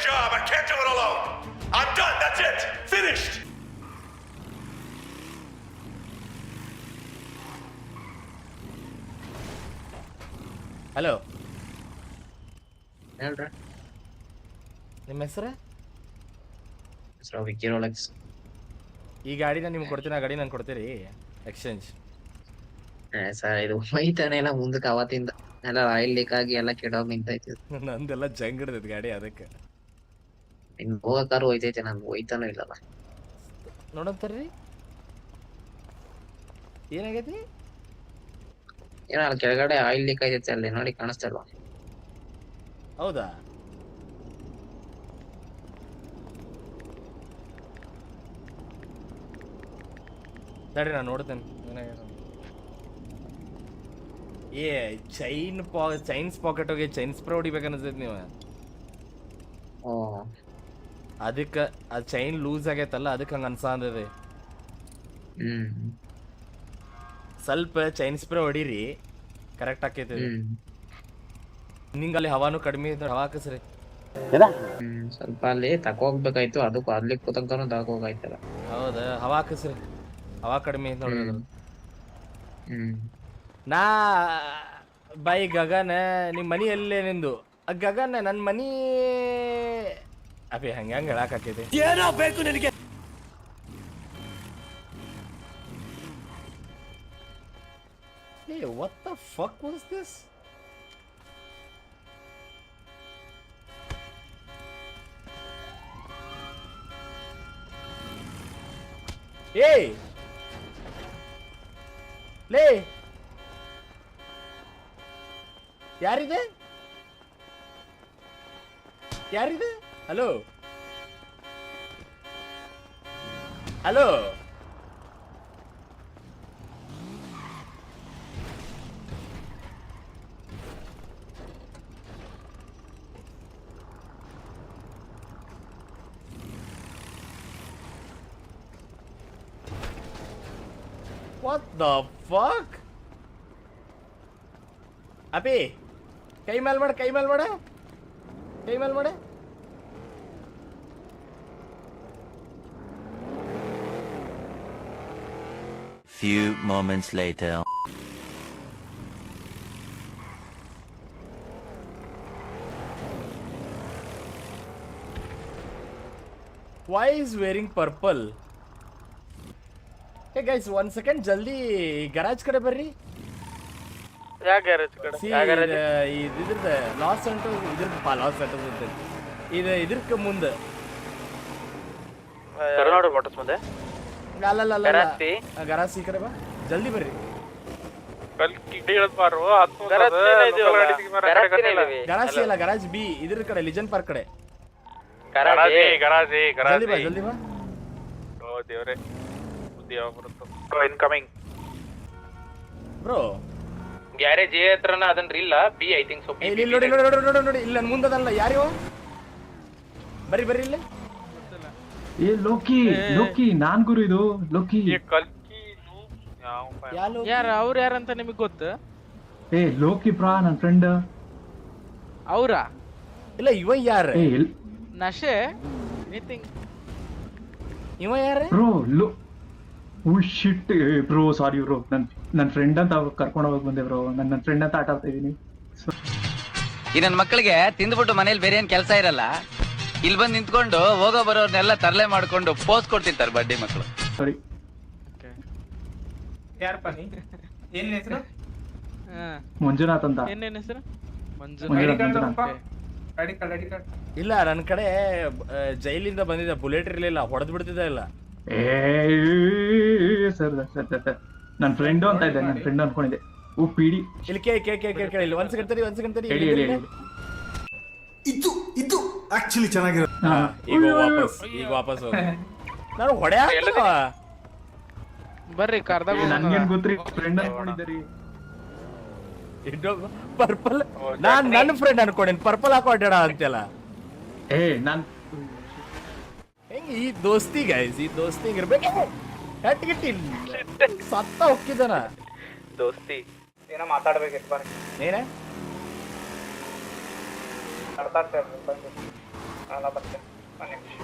job. I can't do it alone. I'm done. That's it. Finished. Hello, ಹೇಳ್ರಿ. ನಿಮ್ಮ ಹೆಸರು? Vicky Rolex. ಈ ಗಾಡಿನ ನಿಮ್ಗೆ ಕೊಡ್ತೀನಿ, ಆ ಗಾಡಿ ನಾನು ಕೊಡ್ತೀರಿ ಎಕ್ಸ್ಚೇಂಜ್. ಸರ್ ಇದು ಮೈತಾನೆ ಎಲ್ಲ ಮುಂದಕ್ಕೆ ಅವತ್ತಿಂದ ಎಲ್ಲ ಆಯಿಲ್ ಲೀಕ್ ಆಗಿ ಎಲ್ಲ ಕೆಡೋಗ್ ನಿಂತೈತಿ. ನಂದೆಲ್ಲ ಜಂಗ್ ಹಿಡ್ದೈತಿ ಗಾಡಿ, ಅದಕ್ಕೆ ಇನ್ ಹೋಗಕ್ಕಾರು ಹೋಯ್ತೈತೆ, ನನ್ಗೆ ಹೋಯ್ತಾನೂ ಇಲ್ಲಲ್ಲ. ನೋಡಂತಾರ್ರಿ ಏನಾಗೈತಿ? ಏನೋ ಅಲ್ಲಿ ಕೆಳಗಡೆ ಆಯಿಲ್ ಲೀಕ್ ಆಯ್ತೈತೆ, ಅಲ್ಲಿ ನೋಡಿ ಕಾಣಿಸ್ತಾ ಇಲ್ವಾ? ಹೌದಾ? ಸರಿ, ನಾನು ನೋಡ್ತೇನೆ ಏನಾಗ್ಯದ. ಏ ಚೈನ್ಸ್ ಪಾಕೆಟ್ ಹೋಗಿ ಚೈನ್ ಸ್ಪ್ರೇ ಹೊಡಿಬೇಕನ್ನಿಸ್ತೈತಿ ನೀವು. ಓ, ಅದಕ್ಕೆ ಅದು ಚೈನ್ ಲೂಸ್ ಆಗೈತಲ್ಲ, ಅದಕ್ಕೆ ಹಂಗೆ ಅನ್ಸಾಂದದೆ. ಸ್ವಲ್ಪ ಚೈನ್ ಸ್ಪ್ರೇ ಹೊಡೀರಿ, ಕರೆಕ್ಟ್ ಆಕೈತಿ. ನಿಂಗೆ ಅಲ್ಲಿ ಹವಾನು ಕಡಿಮೆ ಇದ್ದ ಹವಾ ಹಾಕಿಸ್ರಿ. ಸ್ವಲ್ಪ ಅಲ್ಲಿ ತಕೋಗ್ಬೇಕಾಯ್ತು, ಅದಕ್ಕೂ ಅಲ್ಲಿ ಕೂತಂಕನು ತಕೋಗಾಯ್ತಲ್ಲ. ಹೌದಾ? ಹವಾ ಹಾಕಿಸ್ರಿ, ಹವಾ ಕಡಿಮೆ ಐತೆ ನೋಡ್ರಿ. ನಾ ಬೈ ಗಗನ, ನಿಮ್ಮ ಮನಿ ಎಲ್ಲೇ ನಿಂದು? ಗಗನ ನನ್ನ ಮನಿ ಅಭಿ ಹಂಗೆ ಹಂಗೆ ಹೇಳಾಕೈತಿ. ಏನೋ ಬೇಕು ನಿನಗೆ? Hey, what the fuck was this? Hey! ಲೇ, ಯಾರಿದೆ? ಯಾರಿದೆ? Hello hello, what the fuck? ಅಪಿ ಕೈ ಮೇಲ್ ಮಾಡ, ಕೈ ಮೇಲ್ ಮಾಡ, ಕೈ ಮೇಲ್ ಮಾಡ. Few moments later. Why is wearing purple? Hey guys, 1 second, ಜಲ್ದಿ ಗರಾಜ್ ಕಡೆ ಬರ್ರಿ. ಯಾವ ಗ್ಯಾರೇಜ್ ಕಡೆ? ಇದ್ರದ್ದು ಲಾಸ್ ಸೆಂಟರ್, ಇದ್ರದ್ದು ಲಾಸ್ ಸೆಂಟರ್ ಅಂತ ಇದು, ಇದ್ರಕ್ಕೆ ಮುಂದೆ ಕರ್ನಾಟಕ ಮೋಟರ್ಸ್ ಮುಂದೆ. ಅಲ್ಲ ಗರಾಜ್ ಈ ಕಡೆ ಬಾ, ಜಲ್ದಿ ಬರ್ರಿ. ಗರಾಜ್ ಇಲ್ಲ, ಗರಾಜ್ ಬಿ, ಇದ್ರ ಕಡೆ ಲಿಜನ್ ಪಾರ್ಕ್ ಕಡೆ. ಜಲ್ದಿ ಬಾ, ಜಲ್ದಿ ಬಾ. ಓ ದೇವ್ರೆ, ಇನ್ಕಮಿಂಗ್ ಬ್ರೋ. ಗ್ಯಾರೇಜ್ ಎ ಹತ್ರನ ಅದನ್ರಿ ಇಲ್ಲ ಬಿ ಐ ಥಿಂಕ್ ಸೊ. ಇಲ್ಲಿ ನೋಡಿ ನೋಡಿ ನೋಡಿ ನೋಡಿ ನೋಡಿ, ಇಲ್ಲ ಮುಂದದಲ್ಲ. ಯಾರಿವ? ಬರ್ರಿ ಬರ್ರಿ ಇಲ್ಲಿ. ಏ ಲೋಕಿ, ಲೋಕಿ ನಾನ್ ಗುರು, ಇದು ಲೋಕಿ. ಯಾರ ಅವ್ರು ಯಾರಂತ ನಿಮಗ್ ಗೊತ್ತು? ಏ ಲೋಕಿ ಪ್ರಾ, ನನ್ ಫ್ರೆಂಡ್. ಅವ್ರ ಇಲ್ಲ, ಇವ ಯಾರ? ನಶೆ ಎನಿಥಿಂಗ್. ಇವ ಯಾರ ಬ್ರೋ? ಓ ಶಿಟ್ ಬ್ರೋ, ಸಾರಿ ಬ್ರೋ. ನನ್ ಫ್ರೆಂಡ್ ಅಂತ ಕರ್ಕೊಂಡು ಹೋಗಕ್ ಬಂದೆ ಬ್ರೋ. ನನ್ನ ಫ್ರೆಂಡ್ ಅಂತ ಆಟ ಆಡ್ತಾ ಇದೀನಿ. ಈ ನನ್ನ ಮಕ್ಕಳಿಗೆ ತಿಂದ್ಬಿಟ್ಟು ಮನೇಲಿ ಬೇರೆ ಏನ್ ಕೆಲಸ ಇರಲ್ಲ, ಇಲ್ಲಿ ಬಂದು ನಿಂತ್ಕೊಂಡು ಹೋಗೋ ಬರೋರ್ನೆಲ್ಲ ತರಲೆ ಮಾಡ್ಕೊಂಡು ಪೋಸ್ ಕೊಡ್ತಿರ್ತಾರೆ ಬಡ್ಡಿ ಮಕ್ಕಳು. ಸಾರಿ. ಯಾರಪ್ಪ ನೀ? ಏನ್ ಹೆಸರು? ಮಂಜುನಾಥ್ ಅಂತ. ಏನೇನ್ ಹೆಸರು? ಇಲ್ಲ, ನನ್ನ ಕಡೆ ಜೈಲಿಂದ ಬಂದಿದ್ದ, ಬುಲೆಟ್ ಇರ್ಲಿಲ್ಲ, ಹೊಡೆದ್ ಬಿಡ್ತಿದ್ದ ಇಲ್ಲ. ಏ ಸರ್ ಸರ್, ನನ್ ಫ್ರೆಂಡ್ ಅಂತ ಇದೆ, ನನ್ ಫ್ರೆಂಡ್ ಅನ್ಕೊಂಡಿದ್ದೆ. ಓ ಪಿಡಿ. ಇಲ್ಲಿ ಇಲ್ಲಿ ಒಂದ್ ಸೆಕೆಂಡ್ ತಡಿ, ಒಂದ್ ಸೆಕೆಂಡ್ ತಡಿ. ಇದು ಆಕ್ಚುಲಿ ಚೆನ್ನಾಗಿರೋದು. ಈಗ ವಾಪಸ್ ಹೋಗಿ ನಾನು ಹೊಡೆ ಬರ್ರಿ ಕಾರ್ದಾಗ. ನನ್ಗೇನ್ ಗೊತ್ತ್ರಿ, ಫ್ರೆಂಡ್ ಅನ್ಕೊಂಡಿದ್ದೀರಿ. ಪರ್ಪಲ್ ನಾನ್ ನನ್ನ ಫ್ರೆಂಡ್ ಅನ್ಕೊಂಡೇನ್, ಪರ್ಪಲ್ ಹಾಕೋ ಅಡ್ಡಾಡ ಅಂತೆಲ್ಲ. ಏ ನಾನ್ ಹೆಂಗ ಈ ದೋಸ್ತಿ ಗೈಸ್, ಈ ದೋಸ್ತಿ ಇರ್ಬೇಕು. ಹೆಟ್ಗಿಟ್ಟಿ ಸತ್ತ ಹೋಗಿದ್ದಾನ ದೋಸ್ತಿ. ಏನೋ ಮಾತಾಡ್ಬೇಕಿತ್ತು ಬರ್ರಿ. ಏನ ಅಲ್ಲ ಬರ್ತೆ ಒಂದು ನಿಮಿಷ.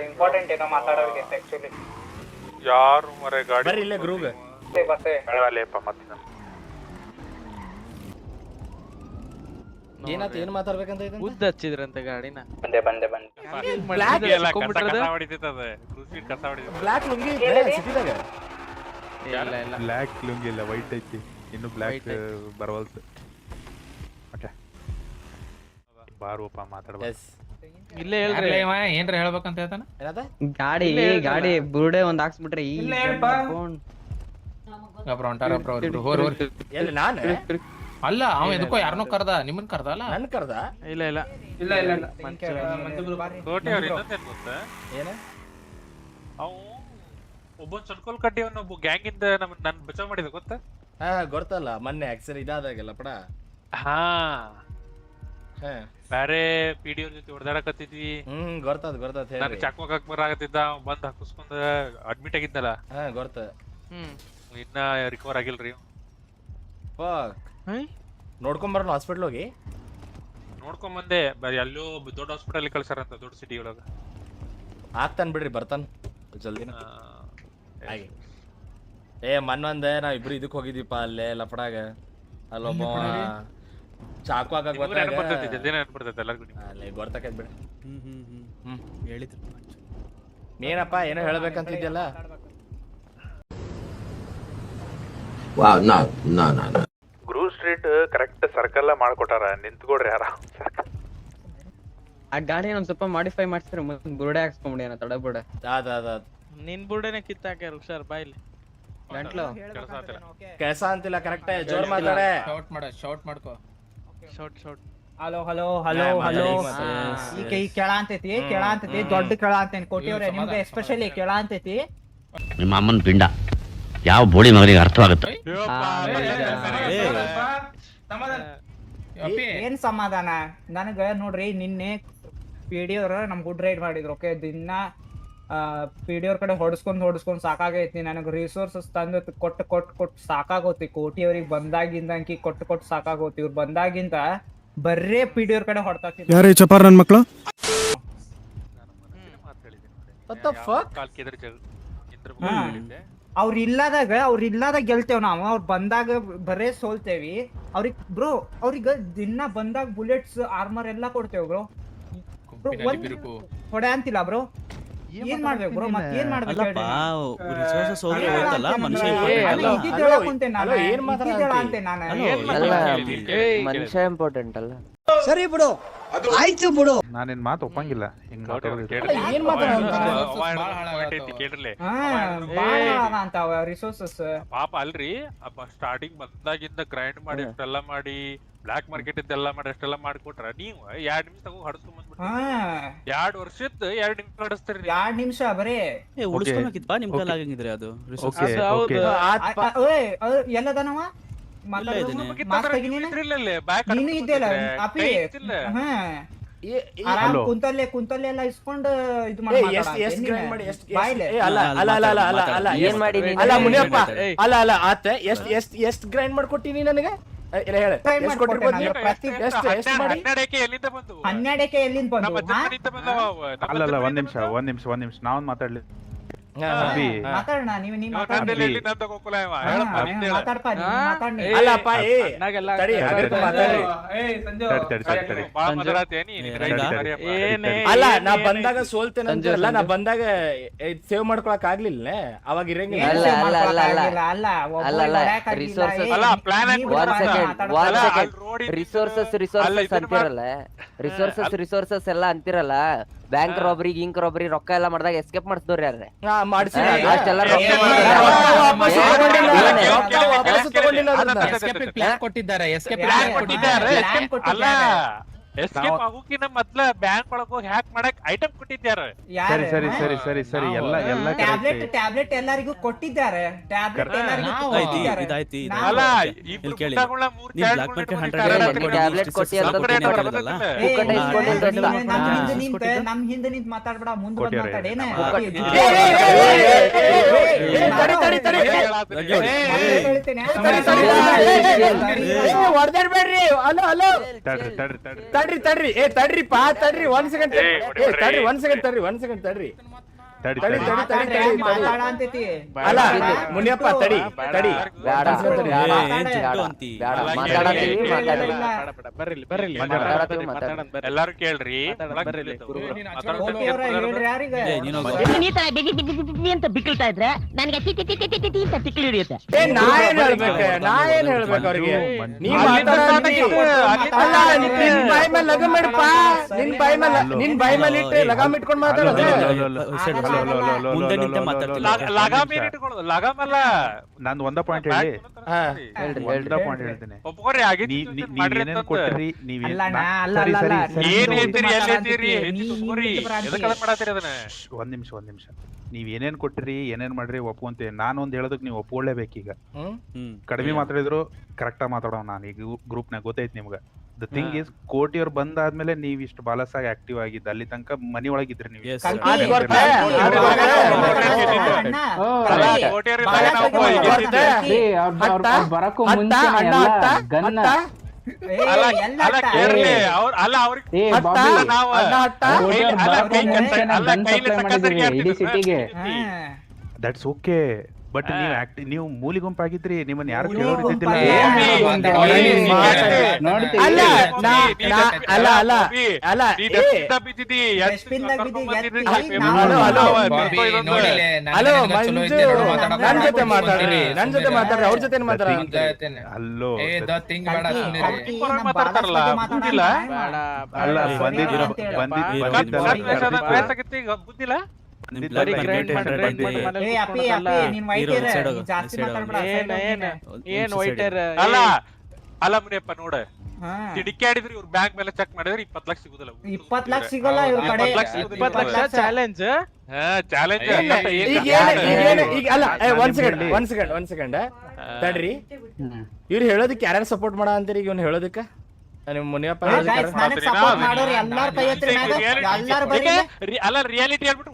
ಇಂಪಾರ್ಟೆಂಟ್ ಏನೋ ಮಾತಾಡೋದಿತ್ತು ಆ್ಯಕ್ಚುಲಿ. ಯಾರು ಮರೆ ಗಾಡಿ ಬರ್ರಿ ಇಲ್ಲೇ ಗ್ರೂಗ್ ಬರ್ತೇವೆ. ಬೆಳವಲೇಪ ಮತ್ತೆ ಏನಾಯ್ತು, ಏನ್ ಮಾತಾಡ್ಬೇಕಂತ ಐತೆ ಉದ್ದ ಹಚ್ಚಿದ್ರಂತೆ ಗಾಡಿನ. ಬಂದೆ ಬಂದೆ ಬಂದೆ. ಬ್ಲಾಕ್ ಲುಂಗಿ ಇದ್ರೆ ಸಿಟಿದಾಗ ಇಲ್ಲ ಇಲ್ಲ ಬ್ಲ್ಯಾಕ್ ಲುಂಗಿ ಇಲ್ಲ, ವೈಟ್ ಐತಿ. ಇನ್ನು ಬ್ಲ್ಯಾಕ್ White ಐತಿ. ಬರವಲ್ತು. ಓಕೆ ಬಾರೋಪ ಮಾತಾಡ್ಬಾರ್ದು. ಎಸ್ ಇಲ್ಲೇ ಹೇಳ್ರಿ. ಏನ್ರ ಹೇಳ್ಬೇಕಂತ ಹೇಳ್ತಾನ. ಏನದ ಗಾಡಿ ಗಾಡಿ ಬುರುಡೆ ಒಂದ್ ಹಾಕ್ಸ್ಬಿಟ್ರೆ ಈ ಇಲ್ಲ ಹೇಳ್ಪಾ. ಎಲ್ಲಿ ನಾನು ಅಲ್ಲ ಅವ ಎದಕ್ಕೋ ಯಾರನ್ನೋ ಕರ್ದ, ನಿಮ್ಮನ್ ಕರ್ದ ಅಲ್ಲ. ನನ್ ಕರ್ದ ಇಲ್ಲ ಇಲ್ಲ ಇಲ್ಲ ಇಲ್ಲ ಇಲ್ಲ. ಕೋಟಿ ಅವ್ರು ಇನ್ನೊಂದೇನ್ ಗೊತ್ತಾ, ಏನ ಅವು ಒಬ್ಬ ಚರ್ಕೋಲ್ ಕಡ್ಡಿ ಒಬ್ಬ ಗ್ಯಾಂಗ್ ಇಂದ ನನ್ ಬಚಾವ್ ಮಾಡಿದ ಗೊತ್ತಾ. ಹಾ ಗೊತ್ತಲ್ಲ, ಮೊನ್ನೆ ಆಕ್ಸಿಡೆಂಟ್ ಇದಾದಾಗೆಲ್ಲ ಪಡ. ಹಾ ಹಾ ಬ್ಯಾರೆ ಪಿಡಿ ಅವ್ರ ಜೊತೆ ಹೊಡೆದಾಡಕತ್ತಿದ್ವಿ. ಗೊತ್ತದ ನಾನು ಚಾಕು ಹಾಕಕ್ ಬರಾಕತ್ತಿದ್ದ, ಬಂದ್ ಹಾಕಿಸ್ಕೊಂಡ್ ಅಡ್ಮಿಟ್ ಆಗಿದ್ನಲ್ಲ. ಹಾ ಗೊತ್ತ. ಇನ್ನ ರಿಕವರ್ ಆಗಿಲ್ರಿ. ಫಕ್ ನೋಡ್ಕೊಂಬರೋಣ ಹಾಸ್ಪಿಟ್ಲ್ ಹೋಗಿ. ನೋಡ್ಕೊಂಡ್ ಬಂದೆ, ಎಲ್ಲೋ ದೊಡ್ಡ ಹಾಸ್ಪಿಟಲ್ ಕಳ್ಸಾರಂತ, ದೊಡ್ಡ ಸಿಟಿ ಒಳಗ. ಆಗ್ತಾನ ಬಿಡ್ರಿ, ಬರ್ತಾನ ಜಲ್ದಿನ. ಹಾಗೆ ಮೊನ್ನೊಂದೆ ನಾವ್ ಇಬ್ರು ಇದಕ್ ಹೋಗಿದ್ವಿಪ್ಪ, ಅಲ್ಲೇ ಲಪಡಾಗ. ಅಲ್ಲೊಬ್ಬ ಚಾಕು ಹಾಕಕ್ ಅಲ್ಲೇ ಗೊತ್ತಕೈತ್ ಬಿಡ್ರಿ. ಹೇಳಿದ್ರು. ಏನಪ್ಪ ಏನೋ ಹೇಳ್ಬೇಕಂತಿದ್ಯಲ್ಲ. ಗ್ರೂ ಸ್ಟ್ರೀಟ್ ಕರೆಕ್ಟ್ ಸರ್ಕಲ್ ಮಾಡ್ಕೊಟ್ಟಾರ, ನಿಂತ್ಕೊಡ್ರಿ ಆರಾಮ್. ಆ ಗಾಡಿ ಒಂದ್ ಸ್ವಲ್ಪ ಮಾಡಿಫೈ ಮಾಡ್ಸಿದ್ರೆ ಬುರುಡೆ ಹಾಕ್ಸ್ಕೊಂಬಿಡಿ ಏನೋ ತಡ ಬುರುಡೆ. ಅದ ನಿನ್ ಬುರ್ಡೆನೆ ಕಿತ್ತಾಕ್ಯಾರ ಹುಷಾರ್ ಬಾಯ್ಲಿ. ಗಂಟ್ಲು ಕೆಲಸ ಅಂತಿಲ್ಲ, ಕರೆಕ್ಟ್ ಜೋರ್ ಮಾತಾಡೆ. ಶಾರ್ಟ್ ಮಾಡ್ಕೋ. Short hello hello hello hello. ಈಗ ಈ ಕೆಳ ಅಂತೈತಿ ದೊಡ್ಡ ಕೆಳ ಅಂತೇನಿ. ಕೋಟಿಯವ್ರೆ ನಿಮ್ಗೆ ಎಸ್ಪೆಷಲಿ ಕೆಳ ಅಂತೈತಿ. ನಿಮ್ಮ ಅಮ್ಮನ ಪಿಂಡ ಯಾವ ಬೋಡಿ ಮಗನಿಗೆ ಅರ್ಥವಾಗುತ್ತೆ? ಏನ್ ಸಮಾಧಾನ ನನಗ ನೋಡ್ರಿ. ನಿನ್ನೆ ಪಿಡಿ ಅವ್ರ ನಮ್ ಗುಡ್ ರೈಡ್ ಮಾಡಿದ್ರು. ಓಕೆ, ದಿನ ಪಿಡಿ ಅವ್ರ ಕಡೆ ಹೊಡ್ಸ್ಕೊಂಡ್ ಸಾಕಾಗೈತಿ. ನನಗ್ ರಿಸೋರ್ಸಸ್ ತಂದು ಕೊಟ್ಟು ಸಾಕಾಗೋತಿ. ಕೋಟಿ ಅವ್ರಿಗೆ ಬಂದಾಗಿಂದ ಅಂಕಿ ಕೊಟ್ಟು ಸಾಕಾಗೋತಿ. ಇವ್ರು ಬಂದಾಗಿಂದ ಬರ್ರೇ ಪಿಡಿ ಅವ್ರ ಕಡೆ ಹೊಡ್ತಾಕಿದ್ರು. ಯಾರೇ ಚಪಾರ್ ನನ್ ಮಕ್ಳು? ಅವ್ರ ಇಲ್ಲದಾಗ ಗೆಲ್ತೇವ್ ನಾವು, ಅವ್ರ ಬಂದಾಗ ಬರೇ ಸೋಲ್ತೇವಿ. ಅವ್ರಿಗೆ ದಿನ ಬಂದಾಗ ಬುಲೆಟ್ಸ್ ಆರ್ಮರ್ ಎಲ್ಲಾ ಕೊಡ್ತೇವ್ ಬ್ರೋ. ಹೊಡೆ ಅಂತಿಲ್ಲ ಬ್ರೋ. ಏನ್ ಮಾಡ್ಬೇಕು ಬ್ರೋ, ಮತ್ತೆ ಏನ್ ಮಾಡ್ಬೇಕು? ಮನುಷ್ಯ ಇಂಪಾರ್ಟೆಂಟ್ ಅಲ್ಲ. ಸರಿ ಬಿಡು, ಆಯ್ತು ಬಿಡು. ನಾನೇನ್ ಮಾತು ಒಪ್ಪಂಗಿಲ್ಲ ಹಿಂಗ್ ಮಾತಾಡೋದು. ಏನ್ ಮಾತಾಡ ರಿಸೋರ್ಸಸ್ ಪಾಪ ಅಲ್ರಿ. ಸ್ಟಾರ್ಟಿಂಗ್ ಬಂದಾಗಿಂದ ಗ್ರೈಂಡ್ ಮಾಡಿ ಅಷ್ಟೆಲ್ಲ ಮಾಡಿ, ಬ್ಲಾಕ್ ಮಾರ್ಕೆಟ್ ಇದ್ದೆಲ್ಲ ಮಾಡಿ ಅಷ್ಟೆಲ್ಲ ಮಾಡ್ಕೊಟ್ರ ನೀವು 2 ನಿಮಿಷ ತಗೋ ಹಡಸ್ಕೊಂಡ್ ಬಂದ್ಬಿಟ್ರಿ. 2 ವರ್ಷದ 2 ನಿಮಿಷ ಹಡಸ್ತಾರಿ. 2 ನಿಮಿಷ ಬರೇ ಉಳಿಸ್ಕೊಳಕಿತ್ಪಾ ನಿಮ್ ಕೈಲಿ ಆಗಂಗಿದ್ರೆ ಅದು. ಎಲ್ಲದನವ ನೀನು ಇದ್ದೆಲ್ಲ ಅಪಿ. ಆರಾಮ್ ಕುಂತಲ್ಲೇ ಎಲ್ಲ ಇಸ್ಕೊಂಡು ಇದು ಮುನಿಯಪ್ಪ ಆತ ಎಷ್ಟ್ ಗ್ರೈಂಡ್ ಮಾಡ್ಕೊಟ್ಟಿನಿ ನನಗೆ ಹೇಳ. 12ಕ್ಕೆ ಎಲ್ಲಿಂದ ಬಂದು? ಅಲ್ಲಲ್ಲ ಒಂದ್ ನಿಮಿಷ ನಾವೊಂದ್ ಮಾತಾಡ್ಲಿ. ಮಾತಾಡೋಣ. ನೀವು ಮಾತಾಡ್ಪ. ಅಲ್ಲಪ್ಪ ಅಲ್ಲ, ನಾ ಬಂದಾಗ ಸೋಲ್ತೇನೆ ಅಂತಲ್ಲ, ನಾ ಬಂದಾಗ ಸೇವ್ ಮಾಡ್ಕೊಳಕ್ ಆಗ್ಲಿಲ್ಲ. ಅವಾಗ ಇರಂಗಿಲ್ಲ. ರಿಸೋರ್ಸಸ್ ಎಲ್ಲ ಅಂತಿರಲ್ಲ. ಬ್ಯಾಂಕ್ ರಾಬರಿ ರೊಕ್ಕ ಎಲ್ಲ ಮಾಡಿದಾಗ ಎಸ್ಕೇಪ್ ಮಾಡಿಸಿದವ್ರಿ ಯಾರೇ? ಎಸ್ಕೇಪ್ ಆಗೋಕಿನ ಮೊದ್ಲ ಬ್ಯಾಂಕ್ ಒಳಗ್ ಹೋಗಿ ಹ್ಯಾಕ್ ಮಾಡಕ್ ಐಟಮ್ ಕೊಟ್ಟಿದ್ಯಾರ. ಸರಿ ಸರಿ ಸರಿ ಸರಿ ಸರಿ ಎಲ್ಲ ಟ್ಯಾಬ್ಲೆಟ್ ಎಲ್ಲರಿಗೂ ಕೊಟ್ಟಿದ್ದಾರೆ. ಟ್ಯಾಬ್ಲೆಟ್ ಎಲ್ಲರಿಗೂ ಕೊಟ್ಟಿದ್ದಾರೆ. ಅಲ್ಲ ಇಬ್ರು ಗುಂಡಾಗಳ 3 ಟ್ಯಾಬ್ಲೆಟ್ ಕೊಟ್ಟಿ ನಮ್ ಹಿಂದೆ ನಿಂತ್ ಮಾತಾಡ್ಬೇಡ, ಮುಂದೆ ಬಂದ್ ಮಾತಾಡೇನ. ಹೊಡೆದಾಡ್ಬೇಡ್ರಿ. ಹಲೋ ಹಲೋ ತಡ್ರಿ ತಡ್ರಿ ತಡ್ರಿಪ್ಪ ತಡ್ರಿ. 1 ಸೆಕೆಂಡ್ ತಡ್ರಿ 1 ಸೆಕೆಂಡ್ ತಡ್ರಿ. ಅಲ್ಲ ಮುನಿಯಪ್ಪ ತಡಿ ಎಲ್ಲಾರು ಕೇಳ್ರಿ. ಅಂತ ಬಿಕ್ಕಳ್ತಾ ಇದ್ರೆ ನನಗೆ ಅಂತ ತಿಕ್ಲಿ ಹಿಡಿಯುತ್ತೆ. ನಾ ಏನ್ ಹೇಳ್ಬೇಕು ಅವ್ರಿಗೆ? ನಿನ್ ಬಾಯಿ ಮೇಲೆ ಲಗಮ್ ಇಡಪ್ಪ. ನಿನ್ ಬಾಯಿ ಮೇಲೆ ಇಟ್ಟು ಲಗಾಮ್ ಇಟ್ಕೊಂಡ್ ಮಾತಾಡೋದು. ನಾನು ಒಂದ ಪಾಯಿಂಟ್ ಹೇಳ್ತೀನಿ. ನೀವೇನೇನ್ ಕೊಟ್ರಿ ಒಂದ್ ನಿಮಿಷ ನೀವ್ ಏನೇನ್ ಕೊಟ್ರಿ ಏನೇನ್ ಮಾಡ್ರಿ ಒಪ್ಕೊಂತೀವಿ. ನಾನು ಒಂದ್ ಹೇಳೋದಕ್ ನೀವು ಒಪ್ಕೊಳ್ಳೇಬೇಕೀಗ. ಕಡಿಮೆ ಮಾತಾಡಿದ್ರು ಕರೆಕ್ಟ್ ಆಗಿ ಮಾತಾಡೋ. ನಾನು ಈಗ ಗ್ರೂಪ್ ನಾಗ ಗೊತ್ತೈತಿ ನಿಮ್ಗ. ದ ಥಿಂಗ್ ಇಸ್ ಕೋಟಿಯವ್ರು ಬಂದಾದ್ಮೇಲೆ ನೀವ್ ಇಷ್ಟು ಬಾಲಸಾಗಿ ಆಕ್ಟಿವ್ ಆಗಿದ್ದ. ಅಲ್ಲಿ ತನಕ ಮನಿ ಒಳಗಿದ್ರಿ ನೀವು. ಬರಕ್ಕೂ ಮುಂಚೆ ಇಡೀ ಸಿಟಿಗೆ. That's okay. ಬಟ್ ನೀವು ಮೂಲಿ ಗುಂಪಾಗಿದ್ರಿ. ನಿಮ್ಮನ್ನ ಯಾರು ಕೇಳೋರಿದ್ದಿಲ್ಲ. ನನ್ ಜೊತೆ ಮಾತಾಡ್ರಿ, ಅವ್ರ ಜೊತೆ ಮಾತಾಡ್ರಿ. ಅಲ್ಲೋ ಬುದ್ಧಿಲ್ಲ. ಅಲ್ಲ ಮುನಿಯಪ್ಪ ನೋಡ, ತಿಡಿಕಾಡಿದ್ರಿ ಇವ್ರ ಬ್ಯಾಂಕ್ ಮೇಲೆ ಚೆಕ್ ಮಾಡಿದ್ರೆ 20 ಲಕ್ಷ ಸಿಗುದಿಲ್ಲ. 20 ಲಕ್ಷ ಸಿಗಲ್ಲ ಇವ್ರ ಕಡೆ. 20 ಲಕ್ಷ ಚಾಲೆಂಜ್. ಈಗ ಅಲ್ಲ, ಒಂದ್ ಸೆಕೆಂಡ್ ತಡ್ರಿ. ಇವ್ರು ಹೇಳೋದಕ್ಕೆ ಯಾರ್ಯಾರು ಸಪೋರ್ಟ್ ಮಾಡ ಅಂತೀರಿ? ಈಗ ಇವ್ನು ಹೇಳೋದಕ್ಕ ನಿಮ್ ಮುನಿಯಪ್ಪ ಅಲ್ಲ ರಿಯಾಲಿಟಿ ಹೇಳ್ಬಿಟ್ಟು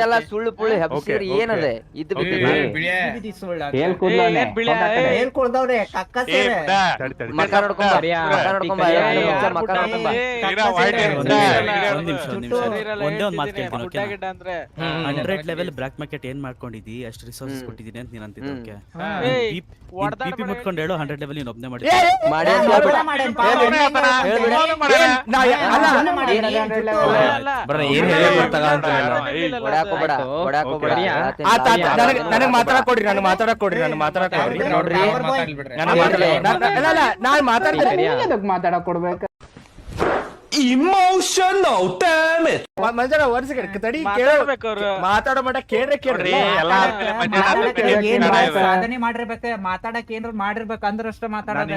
ಎಲ್ಲ ಸುಳ್ಳು ಪುಳ್ಳು ಹಬ್ಸಿರಿ ಏನದೆ ಇದ್ದು ಒಂದೇ ಒಂದ್ ಮಾತು ಕೇಳ್ತೀನಿ. 100 ಲೆವೆಲ್ ಬ್ಲಾಕ್ ಮಾರ್ಕೆಟ್ ಏನ್ ಮಾಡ್ಕೊಂಡಿದ್ದಿ, ಅಷ್ಟು ರಿಸೋರ್ಸಸ್ ಕೊಟ್ಟಿದ್ದೀನಿ ಅಂತ ನೀನ್ ಅಂತಿದ್ದೆ. ಬಿಪಿ ಮುಟ್ಕೊಂಡು ಹೇಳು 100 ಲೆವೆಲ್ ನೀನು ಒಬ್ನೇ ಮಾಡಿ. ನನಗೆ ಮಾತಾಡಕ್ ಕೊಡ್ರಿ. ನಾನು ಮಾತಾಡಕ್ ಕೊಡ್ರಿ. ನಾನು ಮಾತಾಡಕ್ ಕೊಡ್ಬೇಕು. Emotional damage. ಮಂಜಾನ ಒಂದ್ ಸೆಕೆಂಡ್ ತಡಿ. ಮಾತಾಡೋ ಮಟ್ಟ ಕೇಳ್ರಿ. ಸಾಧನೆ ಮಾಡಿರ್ಬೇಕ, ಮಾತಾಡಕ್ ಏನ್ರ ಮಾಡಿರ್ಬೇಕು ಅಂದ್ರೆ ಅಷ್ಟ ಮಾತಾಡೋದ.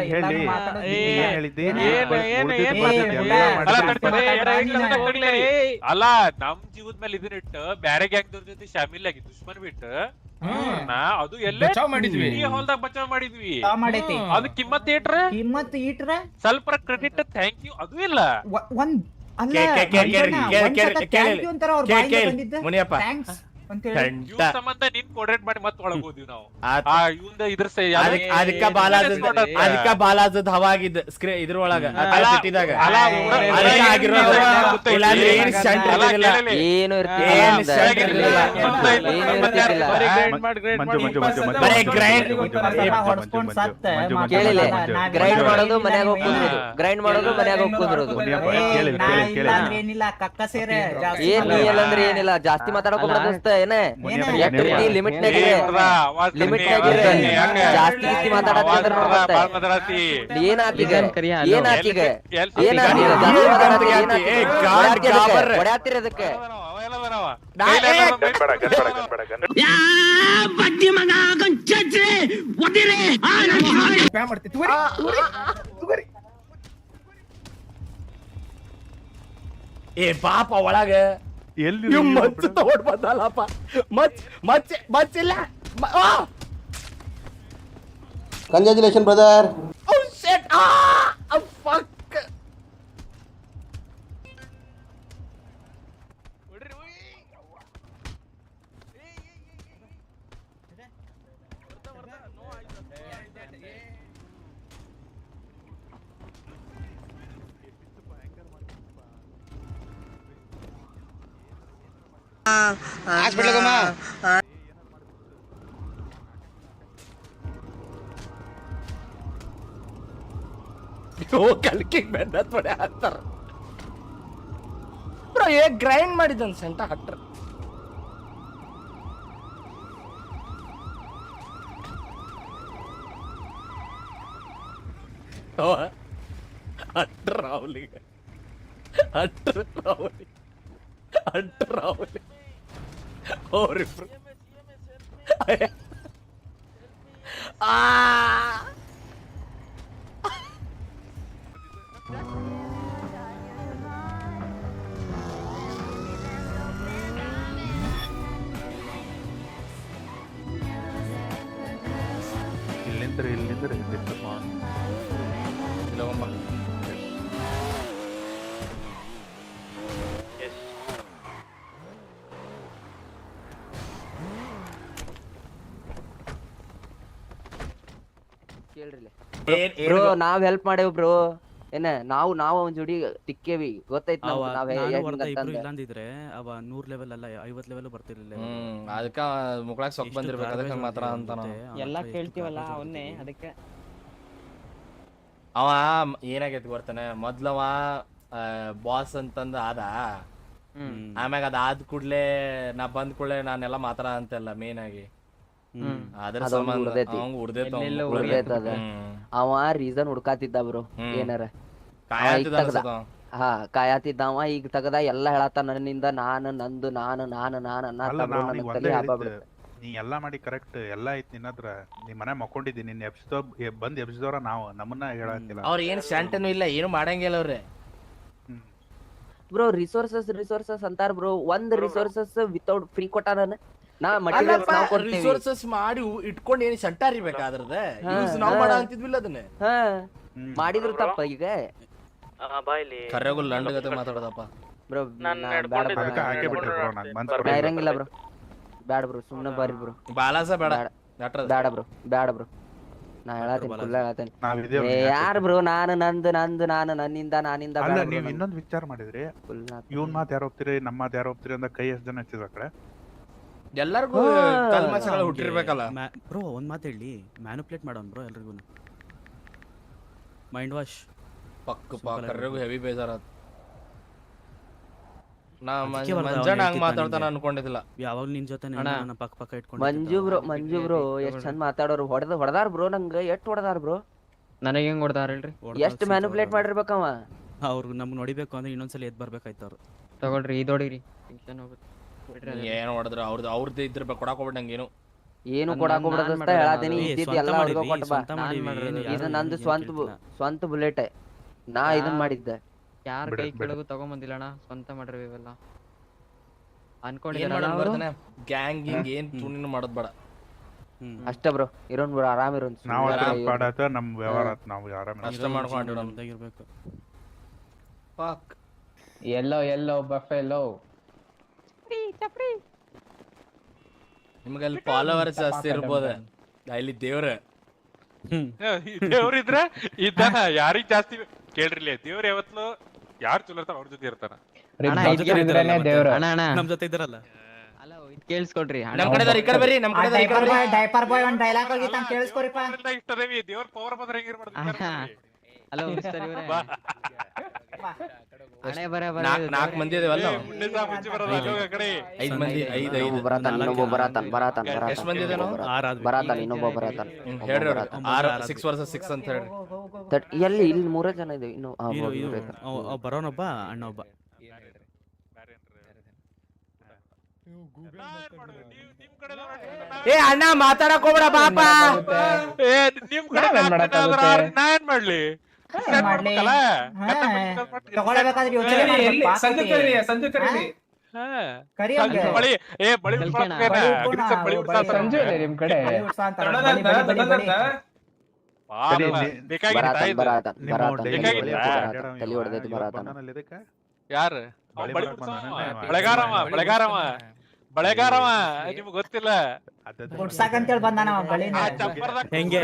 ಅಲ್ಲ ನಮ್ ಜೀವದ ಮೇಲೆ ಇದನ್ನ ಇಟ್ಟು ಬ್ಯಾರೆ ಗ್ಯಾಂಗ್ದವ್ರ ಜೊತೆ ಶಾಮಿಲ್ ಆಗಿ ದುಶ್ಮನ್ ಬಿಟ್ಟು ಅದು ಎಲ್ಲೇ ಹೊಲ್ದಾಗ ಬಚಾವ್ ಮಾಡಿದ್ವಿ. ಅದು ಕಿಮ್ಮತ್ ಇಟ್ರ ಸ್ವಲ್ಪ ಕ್ರೆಡಿಟ್ ಥ್ಯಾಂಕ್ ಯು ಅದು ಇಲ್ಲ. ಮುನಿಯಪ್ಪ ಸಂಬಂಧ ನಿನ್ ಕೋಆರ್ಡಿನೇಟ್ ಮಾಡಿ ಮತ್ತೆ ಒಳಗ್ ಹೋದ್ವಿ ನಾವು. ಅದಕ್ಕ ಬಾಲಾಜದ್ ಹವಾ ಆಗಿದ್ದ ಇದ್ರೊಳಗ ಸಿಟಿದಾಗ ಏನು ಕೇಳಿಲ್ಲ. ಗ್ರೈಂಡ್ ಮಾಡೋದು ಮನ್ಯಾಗ ಹೋಗ್ಕೊಂಡ್ರು, ಗ್ರೈಂಡ್ ಮಾಡೋದು ಮನ್ಯಾಗ ಹೋಗ್ಕೊಂಡ್ರದು. ಏನಿಲ್ಲ ಕಕ್ಕ ಸೇರೆ ಏನ್ ನೀ ಎಲ್ಲಂದ್ರೆ ಏನಿಲ್ಲ. ಜಾಸ್ತಿ ಮಾತಾಡಕ್ ಹೋಗ್ಬಿಡೋದಸ್ತ ಏನೇ ಲಿಮಿಟ್ ಜಾಸ್ತಿ ಗೀತಿ ಮಾತಾಡಕ್ಕೆ ಏನಾಗ್ತಿದೆ ಸ್ಪ್ಯಾಮ್ ಮಾಡ್ತೀವಿ ತಗೋರಿ ಏ ಪಾಪ ಒಳಗ ಎಲ್ಲಿ ಮಚ್ಚ ತಗೊಂಡ್ ಬಂದಲ್ಲಪ್ಪ ಮಚ್ಚಿಲ್ಲ congratulation brother. Oh shit! Fuck! ಹಾಸ್ಪಿಟ್ಲಿಗಮ್ಮ. ಕಲ್ಕಿಗೆ ಬೆನ್ನ ತೊಡೆ ಹಾಕ್ತಾರ ಬ್ರೋ. ಗ್ರೈಂಡ್ ಮಾಡಿದನ್ ಸೆಂಟ ಹಟ್ರ ರಾಹುಲಿಗೆ ರಾಹುಲಿ ಅವ್ರಿಬ್ರು ಇಲ್ಲಿಂದ್ರೆ ಬ್ರೋ ನಾವ್ ಹೆಲ್ಪ್ ಮಾಡೇವ್ ಬ್ರೋ. ಏನ ನಾವು ಒಂದ್ ಜೋಡಿ ತಿಕ್ಕೇವಿ ಗೊತ್ತೈತ್ ಇಲ್ಲಾಂದಿದ್ರೆ ಅವ 100 ಲೆವೆಲ್ ಅಲ್ಲ 50 ಲೆವೆಲ್ ಬರ್ತಿರ್ಲಿಲ್ಲ. ಅದಕ್ಕ ಮುಕ್ಳಾಗ ಸೊಕ್ ಬಂದಿರ್ಬೇಕು. ಅದಕ್ಕೆ ಮಾತ್ರ ಅಂತ ಎಲ್ಲ ಕೇಳ್ತೀವಲ್ಲ ಅವನ್ನೇ ಅದಕ್ಕೆ. ಅವ ಏನಾಗೈತಿ ಗೊತ್ತಾನೆ, ಮೊದ್ಲವ ಬಾಸ್ ಅಂತಂದ ಆದ. ಆಮ್ಯಾಗ ಅದಾದ ಕೂಡ್ಲೆ ನಾ ಬಂದ್ ಕೂಡ್ಲೆ ನಾನೆಲ್ಲ ಮಾತಾಡ ಅಂತೆಲ್ಲ ಮೇನ್ ಆಗಿ ಅದ್ರ ಸಂಬಂಧ ಅವ ರೀಸನ್ ಹುಡ್ಕಾತಿದ್ದ ಬ್ರೋ. ಏನಾರ ಕಾಯತಿದ್ದವ ಈಗ ತಗದ ಎಲ್ಲ ಹೇಳತ್ತ ನನ್ನಿಂದ ನಂದು ನಾನು ನೀ ಎಲ್ಲಾ ಮಾಡಿ ಕರೆಕ್ಟ್ ಎಲ್ಲ ಐತಿ ನಿನ್ನತ್ರ. ನೀ ಮನೆ ಮಕ್ಕೊಂಡಿದ್ದಿ, ನಿನ್ನ ಬಂದ್ ಎಬ್ಸಿದವ್ರ ನಾವು ನಮ್ಮನ್ನ ಹೇಳಂಗಿಲ್ಲ. ಅವ್ರ ಏನ್ ಶಾಂಟನು ಇಲ್ಲ, ಏನು ಮಾಡಂಗಿಲ್ಲ ಅವ್ರೆ ಬ್ರೋ. ರಿಸೋರ್ಸಸ್ ಅಂತಾರ ಬ್ರೋ. ಒಂದ್ ರಿಸೋರ್ಸಸ್ ವಿತೌಟ್ ಫ್ರೀ ಕೊಟ್ಟಾನ. ನಾ ಮಟೀರಿಯಲ್ಸ್ ನಾವ್ ಕೊಡ್ತೀವಿ. ರಿಸೋರ್ಸಸ್ ಮಾಡಿ ಇಟ್ಕೊಂಡು ಏನು ಸಂಟಾರಿಬೇಕಾದ್ರದ ಯೂಸ್ ನಾವ್ ಮಾಡ ಅಂತಿದ್ವಿಲ್ಲ ಅದನ್ನ. ಮಾಡಿದ್ರು ತಪ್ಪ ಈಗ ಕರ್ರೆಗೂ ಲಂಡ್ ಗತೆ ಮಾತಾಡೋದಪ್ಪ ಬ್ರೋ. ಇರಂಗಿಲ್ಲ ಬ್ರೋ. ಬ್ಯಾಡ ಬ್ರೋ, ಸುಮ್ನೆ ಬಾರಿ ಬ್ರೋ. ಬಾಲಾಸ ಬೇಡ ಬ್ಯಾಡ ಬ್ರೋ. ನಾ ಹೇಳತ್ತೇನೆ ಯಾರು ಬ್ರೋ. ನಾನು ನನ್ನಿಂದ ನೀವ್ ಇನ್ನೊಂದ್ ವಿಚಾರ ಮಾಡಿದ್ರಿ, ಇವನ್ ಮಾತ್ ಯಾರು ಹೋಗ್ತೀರಿ ನಮ್ಮ ಮಾತ್ ಯಾರು ಹೋಗ್ತೀರಿ ಅಂತ ಕೈ ಎಷ್ಟ್ ಜನ ಹಚ್ಚಿದ ಕಡೆ ಎಲ್ಲರಿಗೂ ಕಲ್ಮಶಗಳು ಹುಟ್ಟಿರ್ಬೇಕಲ್ಲ ಬ್ರೋ. ಒಂದ್ ಮಾತು ಹೇಳಿ, ಮ್ಯಾನುಪ್ಲೇಟ್ ಮಾಡೋನ್ ಬ್ರೋ ಎಲ್ರಿಗೂ. ಮೈಂಡ್ ವಾಶ್ ಕರ್ರೆಗೂ ಹೆವಿ ಬೇಜಾರ. ನಾ ಮಂಜಣ್ಣ ಹಂಗ್ ಮಾತಾಡ್ತಾನ ಅನ್ಕೊಂಡಿದ್ದಿಲ್ಲ. ಯಾವಾಗ ನಿನ್ ಜೊತೆ ಪಕ್ಕ ಇಟ್ಕೊಂಡು ಮಂಜು ಬ್ರೋ ಎಷ್ಟ್ ಚಂದ ಮಾತಾಡೋರು. ಹೊಡೆದಾರ ಬ್ರೋ. ನಂಗ ಎಷ್ಟ್ ಹೊಡೆದಾರ ಬ್ರೋ. ನನಗೆ ಹೆಂಗ್ ಹೊಡೆದಾರ ಹೇಳ್ರಿ. ಎಷ್ಟ್ ಮ್ಯಾನುಪ್ಲೇಟ್ ಮಾಡಿರ್ಬೇಕವ. ಅವ್ರು ನಮ್ಗೆ ನೋಡಿಬೇಕು ಅಂದ್ರೆ ಇನ್ನೊಂದ್ಸಲ ಎದ್ ಬರ್ಬೇಕಾಯ್ತು ಅವ್ರು. ತಗೊಳ್ರಿ ಇದೋಡಿರಿ. ಏನ್ ಹೊಡೆದ್ರ ಅವ್ರದ್ದು ಇದ್ರ ಕೊಡಾಕೋಬಿಡ್ ನಂಗೇನು ಏನು ಕೊಡಾಕೋಬಿಡದಂತ ಹೇಳಾತೀನಿ. ಇದ್ದಿದ್ದು ಎಲ್ಲ ಹುಡುಗ ಕೊಟ್ಟ ಬಾ. ಇದು ನಂದು ಸ್ವಂತ ಬುಲೆಟ್. ನಾ ಇದನ್ ಮಾಡಿದ್ದೆ. ಯಾರ ಕೈ ಕೆಳಗೂ ತಗೊಂಬಂದಿಲ್ಲ ಅಣ್ಣ, ಸ್ವಂತ ಮಾಡ್ರಿ ಇವೆಲ್ಲ ಅನ್ಕೊಂಡಿದ್ದೆ. ಗ್ಯಾಂಗಿಂಗ್ ಏನ್ ತುಣಿನ ಮಾಡೋದ್ ಬೇಡ ಅಷ್ಟೇ ಬ್ರೋ. ಇರೋನ್ ಬ್ರೋ, ಆರಾಮ್ ಇರೋನ್. ನಮ್ ವ್ಯವಹಾರ ನಾವು ಆರಾಮ ಅಷ್ಟೇ ಮಾಡ್ಕೊಂಡಿರ್ಬೇಕು. ಫಕ್ ಎಲ್ಲೋ ಬಫೆಲೋ. ನಿಮ್ಗೆ ಅಲ್ಲಿ ಫಾಲೋವರ್ಸ್ ಜಾಸ್ತಿ ಇರ್ಬೋದ. ಅಲ್ಲಿ ದೇವ್ರಿದ್ರ ಇದ್ದಾನ. ಯಾರಿಗ್ ಜಾಸ್ತಿ ಕೇಳ್ರಿಲಿ, ದೇವ್ರ ಯಾವತ್ಲು ಯಾರು ಚಲೋ ಇರ್ತಾರ ಅವ್ರ ಜೊತೆ ಇರ್ತಾನ. ನಮ್ ಜೊತೆ ಇದ್ರಲ್ಲ. ಕೇಳಿಸ್ಕೊಡ್ರಿ. ಡೈಪರ್ ಬಾಯ್ ಒಂದ್ ಡೈಲಾಗ್ ಹೋಗಿತ್ತ ಕೇಳಿಸ್ಕೊರಿಪ್ಪ. ಇಷ್ಟದೇವಿ ದೇವ್ರ ಪವರ್ ಬಂದ್ರೆ ಹೆಂಗಿರ್ಬಾರ್ದು. ಹಲೋ ಸರ್ ಇವರೇ. ನಾಲ್ಕು ಮಂದಿ ಇದೇವಲ್ಲ. 5 ಮಂದಿ. 5 ಬರತಾನ. ಎಷ್ಟು ಮಂದಿ ಇದೇನೋ? ಇನ್ನೊಬ್ಬ ಬರತಾನ. ಹೇಳ್ರಿ 6 versus 6 ಅಂತ ಹೇಳ್ರಿ. ಎಲ್ಲಿ ಇಲ್ಲಿ 3 ಜನ ಇದೀವಿ ಇನ್ನು. ಬರೋನೊಬ್ಬ ಅಣ್ಣ ಒಬ್ಬ. ಏ ಅಣ್ಣ ಮಾತಾಡಕ್ ಹೋಗ್ಬೇಡ ಪಾಪ. ನಿಮ್ ಕಡೆ ನಾ ಏನ್ ಮಾಡ್ಲಿ? ಮಾಡ್ಲಿ ತಗೊಳ್ಬೇಕಾದ್ರೆ ಯೋಚನೆ ಕರಿ ಯಾರು ಬೆಳೆಗಾರವ ನಿಮ್ಗ್ ಗೊತ್ತಿಲ್ಲ ಗುಡ್ಸಾಕಂತೇಳಿ ಬಂದಾನ ಬಳಿ ಹೆಂಗೆ